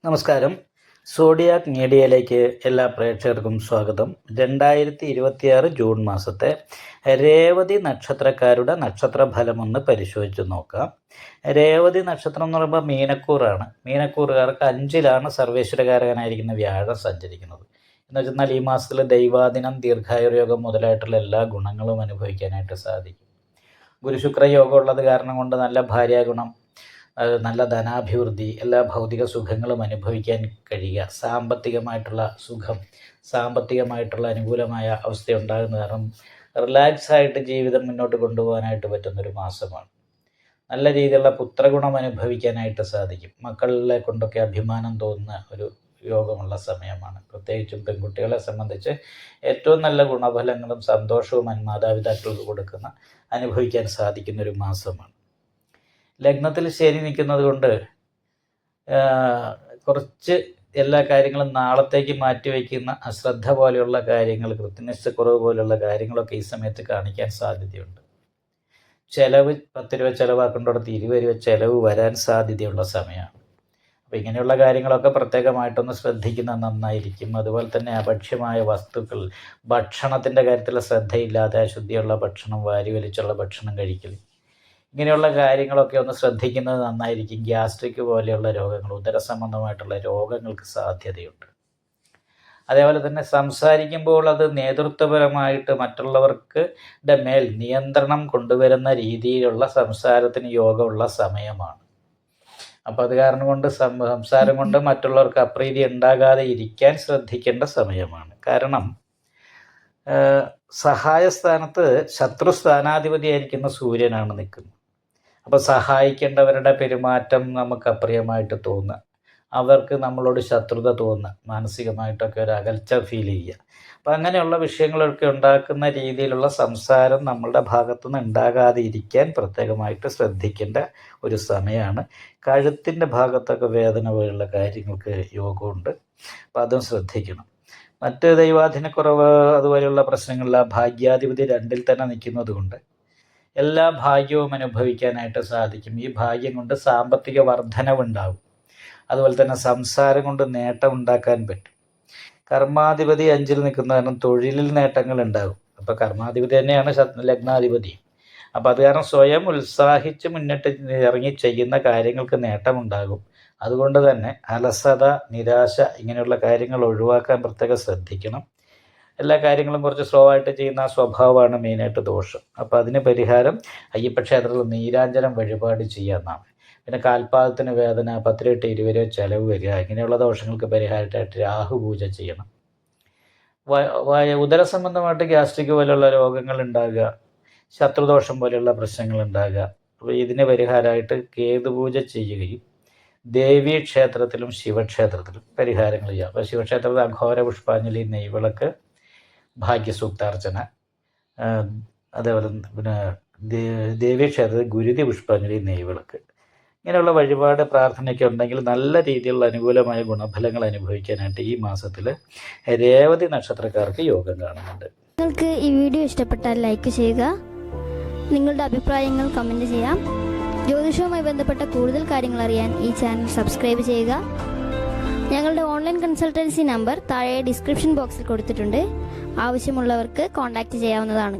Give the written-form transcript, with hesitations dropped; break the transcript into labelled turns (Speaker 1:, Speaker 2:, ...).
Speaker 1: നമസ്കാരം. സോഡിയാക് മീഡിയയിലേക്ക് എല്ലാ പ്രേക്ഷകർക്കും സ്വാഗതം. 2026 ജൂൺ മാസത്തെ രേവതി നക്ഷത്രക്കാരുടെ നക്ഷത്രഫലമൊന്ന് പരിശോധിച്ച് നോക്കാം. രേവതി നക്ഷത്രം എന്ന് പറയുമ്പോൾ മീനക്കൂറാണ്. മീനക്കൂറുകാർക്ക് 5ലാണ് സർവേശ്വരകാരകനായിരിക്കുന്ന വ്യാഴം സഞ്ചരിക്കുന്നത്. എന്ന് വെച്ചാൽ ഈ മാസത്തിൽ ദൈവാദിനം, ദീർഘായുർയോഗം മുതലായിട്ടുള്ള എല്ലാ ഗുണങ്ങളും അനുഭവിക്കാനായിട്ട് സാധിക്കും. ഗുരുശുക്ര യോഗം ഉള്ളത് കാരണം കൊണ്ട് നല്ല ഭാര്യാഗുണം, നല്ല ധനാഭിവൃദ്ധി, എല്ലാ ഭൗതിക സുഖങ്ങളും അനുഭവിക്കാൻ കഴിയുക, സാമ്പത്തികമായിട്ടുള്ള സുഖം, സാമ്പത്തികമായിട്ടുള്ള അനുകൂലമായ അവസ്ഥ ഉണ്ടാകുന്ന കാരണം റിലാക്സ് ആയിട്ട് ജീവിതം മുന്നോട്ട് കൊണ്ടുപോകാനായിട്ട് പറ്റുന്നൊരു മാസമാണ്. നല്ല രീതിയിലുള്ള പുത്രഗുണം അനുഭവിക്കാനായിട്ട് സാധിക്കും. മക്കളെ കൊണ്ടൊക്കെ അഭിമാനം തോന്നുന്ന ഒരു യോഗമുള്ള സമയമാണ്. പ്രത്യേകിച്ചും പെൺകുട്ടികളെ സംബന്ധിച്ച് ഏറ്റവും നല്ല ഗുണഫലങ്ങളും സന്തോഷവും മാതാപിതാക്കൾക്ക് അനുഭവിക്കാൻ സാധിക്കുന്നൊരു മാസമാണ്. ലഗ്നത്തിൽ ശനി നിൽക്കുന്നത് കൊണ്ട് കുറച്ച് എല്ലാ കാര്യങ്ങളും നാളത്തേക്ക് മാറ്റിവെക്കുന്ന അശ്രദ്ധ പോലെയുള്ള കാര്യങ്ങൾ, കൃത്യനിഷ്ഠക്കുറവ് പോലെയുള്ള കാര്യങ്ങളൊക്കെ ഈ സമയത്ത് കാണിക്കാൻ സാധ്യതയുണ്ട്. ചിലവ് 10 രൂപ ചിലവാക്കേണ്ടിടത്ത് 20 രൂപ ചിലവ് വരാൻ സാധ്യതയുള്ള സമയമാണ്. അപ്പോൾ ഇങ്ങനെയുള്ള കാര്യങ്ങളൊക്കെ പ്രത്യേകമായിട്ടൊന്ന് ശ്രദ്ധിക്കുന്നത് നന്നായിരിക്കും. അതുപോലെ തന്നെ അഭക്ഷ്യമായ വസ്തുക്കൾ, ഭക്ഷണത്തിൻ്റെ കാര്യത്തിൽ ശ്രദ്ധയില്ലാതെ അശുദ്ധിയുള്ള ഭക്ഷണം, വാരി വലിച്ചുള്ള ഭക്ഷണം കഴിക്കൽ, ഇങ്ങനെയുള്ള കാര്യങ്ങളൊക്കെ ഒന്ന് ശ്രദ്ധിക്കുന്നത് നന്നായിരിക്കും. ഗ്യാസ്ട്രിക് പോലെയുള്ള രോഗങ്ങൾ, ഉദര സംബന്ധമായിട്ടുള്ള രോഗങ്ങൾക്ക് സാധ്യതയുണ്ട്. അതേപോലെ തന്നെ സംസാരിക്കുമ്പോൾ അത് നേതൃത്വപരമായിട്ട് മറ്റുള്ളവർക്ക് മേൽ നിയന്ത്രണം കൊണ്ടുവരുന്ന രീതിയിലുള്ള സംസാരത്തിന് യോഗമുള്ള സമയമാണ്. അപ്പോൾ അത് കാരണം കൊണ്ട് സംസാരം കൊണ്ട് മറ്റുള്ളവർക്ക് അപ്രീതി ഉണ്ടാകാതെ ഇരിക്കാൻ ശ്രദ്ധിക്കേണ്ട സമയമാണ്. കാരണം സഹായസ്ഥാനത്ത് ശത്രുസ്ഥാനാധിപതിയായിരിക്കുന്ന സൂര്യനാണ് നിൽക്കുന്നത്. അപ്പോൾ സഹായിക്കേണ്ടവരുടെ പെരുമാറ്റം നമുക്ക് അപ്രിയമായിട്ട് തോന്നുക, അവർക്ക് നമ്മളോട് ശത്രുത തോന്നുക, മാനസികമായിട്ടൊക്കെ ഒരു അകൽച്ച ഫീൽ ചെയ്യുക. അപ്പോൾ അങ്ങനെയുള്ള വിഷയങ്ങളൊക്കെ ഉണ്ടാക്കുന്ന രീതിയിലുള്ള സംസാരം നമ്മളുടെ ഭാഗത്തുനിന്ന് ഉണ്ടാകാതെ ഇരിക്കാൻ പ്രത്യേകമായിട്ട് ശ്രദ്ധിക്കേണ്ട ഒരു സമയമാണ്. കഴുത്തിൻ്റെ ഭാഗത്തൊക്കെ വേദന പോലുള്ള കാര്യങ്ങൾക്ക് യോഗമുണ്ട്. അപ്പോൾ അതും ശ്രദ്ധിക്കണം. മറ്റ് ദൈവാധീനക്കുറവ് അതുപോലെയുള്ള പ്രശ്നങ്ങളില്ല. ഭാഗ്യാധിപതി 2ൽ തന്നെ നിൽക്കുന്നത് കൊണ്ട് എല്ലാ ഭാഗ്യവും അനുഭവിക്കാനായിട്ട് സാധിക്കും. ഈ ഭാഗ്യം കൊണ്ട് സാമ്പത്തിക വർധനവുണ്ടാകും. അതുപോലെ തന്നെ സംസാരം കൊണ്ട് നേട്ടം ഉണ്ടാക്കാൻ പറ്റും. കർമാധിപതി 5ൽ നിൽക്കുന്ന കാരണം തൊഴിലിൽ നേട്ടങ്ങൾ ഉണ്ടാകും. അപ്പോൾ കർമാധിപതി തന്നെയാണ് ലഗ്നാധിപതി. അപ്പോൾ അത് കാരണം സ്വയം ഉത്സാഹിച്ച് മുന്നിട്ട് ഇറങ്ങി ചെയ്യുന്ന കാര്യങ്ങൾക്ക് നേട്ടമുണ്ടാകും. അതുകൊണ്ട് തന്നെ അലസത, നിരാശ ഇങ്ങനെയുള്ള കാര്യങ്ങൾ ഒഴിവാക്കാൻ പ്രത്യേകം ശ്രദ്ധിക്കണം. എല്ലാ കാര്യങ്ങളും കുറച്ച് സ്ലോ ആയിട്ട് ചെയ്യുന്ന സ്വഭാവമാണ് മെയിനായിട്ട് ദോഷം. അപ്പോൾ അതിന് പരിഹാരം അയ്യപ്പ ക്ഷേത്രത്തിൽ നീരാഞ്ജനം വഴിപാട് ചെയ്യാമെന്നാണ്. പിന്നെ കാൽപാദത്തിന് വേദന, 10 രൂപ 20 രൂപ ചിലവ് വരിക, ഇങ്ങനെയുള്ള ദോഷങ്ങൾക്ക് പരിഹാരമായിട്ട് രാഹു പൂജ ചെയ്യണം. ഉദര സംബന്ധമായിട്ട് ഗ്യാസ്ട്രിക് പോലെയുള്ള രോഗങ്ങൾ ഉണ്ടാകുക, ശത്രുദോഷം പോലെയുള്ള പ്രശ്നങ്ങൾ ഉണ്ടാകുക. അപ്പോൾ ഇതിന് പരിഹാരമായിട്ട് കേതു പൂജ ചെയ്യുകയും ദേവീ ക്ഷേത്രത്തിലും ശിവക്ഷേത്രത്തിലും പരിഹാരങ്ങൾ ചെയ്യുക. അപ്പോൾ ശിവക്ഷേത്രത്തിൽ അഘോര പുഷ്പാഞ്ജലി, നെയ്വിളക്ക്, ഭാഗ്യസൂക്താർച്ചന, അതേപോലെ പിന്നെ ദേവീക്ഷേത്രത്തിൽ ഗുരുതി പുഷ്പാഞ്ജലി, നെയ്വിളക്ക്, ഇങ്ങനെയുള്ള വഴിപാട് പ്രാർത്ഥനയൊക്കെ ഉണ്ടെങ്കിൽ നല്ല രീതിയിലുള്ള അനുകൂലമായ ഗുണഫലങ്ങൾ അനുഭവിക്കാനായിട്ട് ഈ മാസത്തിൽ രേവതി നക്ഷത്രക്കാർക്ക് യോഗം കാണുന്നുണ്ട്.
Speaker 2: നിങ്ങൾക്ക് ഈ വീഡിയോ ഇഷ്ടപ്പെട്ടാൽ ലൈക്ക് ചെയ്യുക, നിങ്ങളുടെ അഭിപ്രായങ്ങൾ കമൻറ്റ് ചെയ്യാം. ജ്യോതിഷവുമായി ബന്ധപ്പെട്ട കൂടുതൽ കാര്യങ്ങൾ അറിയാൻ ഈ ചാനൽ സബ്സ്ക്രൈബ് ചെയ്യുക. ഞങ്ങളുടെ ഓൺലൈൻ കൺസൾട്ടൻസി നമ്പർ താഴെ ഡിസ്ക്രിപ്ഷൻ ബോക്സിൽ കൊടുത്തിട്ടുണ്ട്. ആവശ്യമുള്ളവർക്ക് കോൺടാക്റ്റ് ചെയ്യാവുന്നതാണ്.